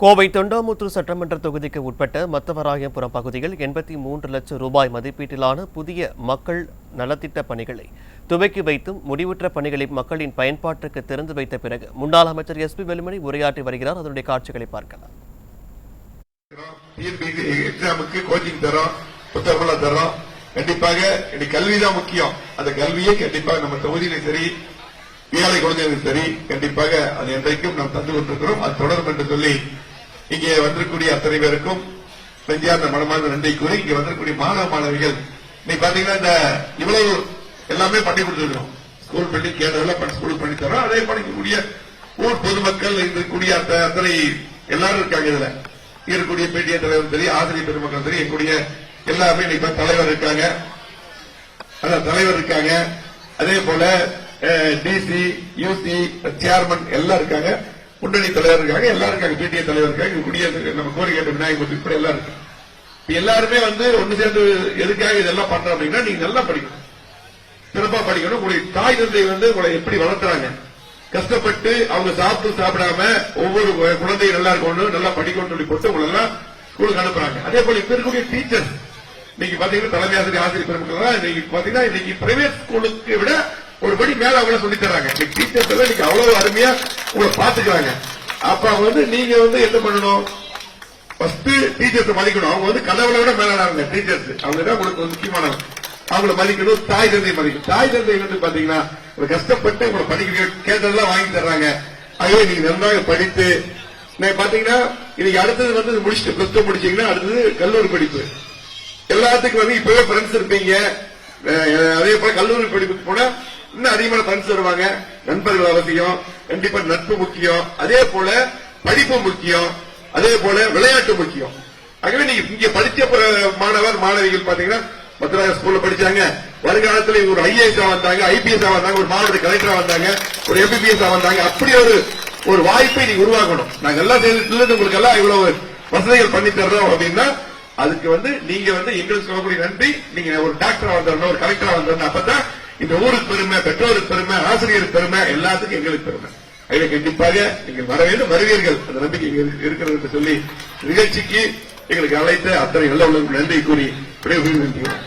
கோவை தொண்டாமுத்தூர் சட்டமன்ற தொகுதிக்கு உட்பட்ட மத்தவராயபுரம் பகுதியில் 83 லட்சம் ரூபாய் மதிப்பீட்டிலான புதிய மக்கள் நலத்திட்ட பணிகளை துவக்கி வைத்தும் முடிவுற்ற பணிகளை மக்களின் பயன்பாட்டுக்கு திறந்து வைத்த பிறகு முன்னாள் அமைச்சர் எஸ் பி வேலுமணி உரையாற்றி வருகிறார். அதனுடைய காட்சிகளை பார்க்கலாம். கண்டிப்பாக கல்விதான் முக்கியம். அந்த கல்வியை கண்டிப்பாக நம்ம தொகுதியிலும் சரி ஏழை குழந்தைகளும் சரி கண்டிப்பாக அது என்றைக்கும் நாம் தந்து கொண்டிருக்கிறோம். அது தொடரும் என்று சொல்லி இங்கே வந்திருக்கூடிய அத்தனை பேருக்கும் நெஞ்சார்ந்த மனமார்ந்த நன்றி கூறி இங்கே வந்திருக்கூடிய மாணவ மாணவிகள் இன்னைக்கு பாத்தீங்கன்னா இந்த இவ்வளவு எல்லாமே பண்ணி கொடுத்துருக்கோம். ஸ்கூல் பில்டிங் கேட்டதெல்லாம் ஸ்கூல் பண்ணி தரோம். அதே பண்ணிக்கக்கூடிய ஊர் பொதுமக்கள் இருக்கக்கூடிய அத்தனை எல்லாரும் இருக்காங்க. இதுல இருக்கக்கூடிய பேட்டிய தலைவர் சரி ஆசிரியர் பெருமக்கள் சரி எங்களுடைய எல்லாருமே இன்னைக்கு தலைவர் இருக்காங்க. தலைவர் இருக்காங்க. அதே போல டிசி யூசி சேர்மன் எல்லாம் இருக்காங்க. முன்னணி தலைவர் இருக்காங்க. எல்லாரும் இருக்காங்க. பிடிஏ தலைவர் இருக்காங்க. குடியரசு நம்ம கோரிக்கை விநாயகர் இப்படி எல்லாம் இருக்கு. எல்லாருமே ஒன்னு சேர்ந்து எதுக்காக இதெல்லாம் பண்றோம் அப்படின்னா நீங்க நல்லா படிக்கணும், சிறப்பா படிக்கணும். உங்களுடைய தாய் தந்தை உங்களை எப்படி வளர்த்துறாங்க, கஷ்டப்பட்டு அவங்க சாப்பிடாம ஒவ்வொரு குழந்தையும் நல்லா இருக்கணும், நல்லா படிக்கணும்னு சொல்லி போட்டு உங்களை எல்லாம் ஸ்கூலுக்கு அனுப்புறாங்க. அதே போல இப்ப இருக்கக்கூடிய டீச்சர்ஸ் இன்னைக்கு பாத்தீங்கன்னா தலைமை ஆசிரியர் ஆசிரியர் பெருமக்கள் இன்னைக்கு பாத்தீங்கன்னா இன்னைக்கு பிரைவேட் ஸ்கூலுக்கு விட ஒரு படி மேல அவங்கள சொல்லி தர்றாங்க. டீச்சர்ஸ் எல்லாம் இன்னைக்கு அவ்வளவு அருமையா உங்களை பாத்துக்கிறாங்க. அப்ப நீங்க என்ன பண்ணணும், ஃபர்ஸ்ட் டீச்சர்ஸ் மதிக்கணும். அவங்க கடவுளை விட மேலானாங்க டீச்சர்ஸ். அவங்க தான் உங்களுக்கு முக்கியமானவங்க. அவங்களை மதிக்கணும். தாய் தந்தை மதிக்கணும். தாய் தந்தை பாத்தீங்கன்னா கஷ்டப்பட்டு உங்களை படிக்க கேட்டதெல்லாம் வாங்கி தர்றாங்க. ஆகவே நீங்க நன்றாக படித்து பாத்தீங்கன்னா இன்னைக்கு அடுத்தது முடிச்சுட்டு பிளஸ் டூ முடிச்சீங்கன்னா அடுத்தது கல்லூரி படிப்பு. எல்லாத்துக்கும் இப்பவே ஃப்ரெண்ட்ஸ் இருப்பீங்க. அதே போல கல்லூரி படிப்புக்கு போனா இன்னும் அதிகமான ஃப்ரெண்ட்ஸ் வருவாங்க. நண்பர்கள் அவசியம். கண்டிப்பா நட்பு முக்கியம். அதே போல படிப்பு முக்கியம். அதே போல விளையாட்டு முக்கியம். ஆகவே நீங்க இங்க படிச்ச மாணவர் மாணவிகள் பாத்தீங்கன்னா மத்திய ஸ்கூல்ல படிச்சாங்க. வருங்காலத்தில் ஒரு ஐஏஎஸ் வந்தாங்க, ஐபிஎஸ் வந்தாங்க, ஒரு மாவட்ட கலெக்டரா வந்தாங்க, ஒரு எம்பிபிஎஸ் வந்தாங்க. அப்படி ஒரு வாய்ப்பை நீங்க உருவாக்கணும். நாங்க எல்லாம் சேர்ந்து உங்களுக்கு எல்லாம் இவ்வளவு வசதிகள் பண்ணி தர்றோம் அப்படின்னா அதுக்கு நீங்க எங்களுக்கு சொல்லக்கூடிய நன்றி. நீங்க ஒரு டாக்டரா வந்துடணும், ஒரு கலெக்டரா வந்துடணும். அப்பதான் இந்த ஊருக்கு பெருமை, பெற்றோருக்கு பெருமை, ஆசிரியருக்கு பெருமை, எல்லாத்துக்கும் எங்களுக்கு பெருமை. அதில் கண்டிப்பாக நீங்கள் வர வேண்டும், வருவீர்கள். அந்த நம்பிக்கை இருக்கிறது என்று சொல்லி நிகழ்ச்சிக்கு எங்களுக்கு அழைத்த அத்தனை நல்ல நன்றி கூறி விடைபெறுகிறேன்.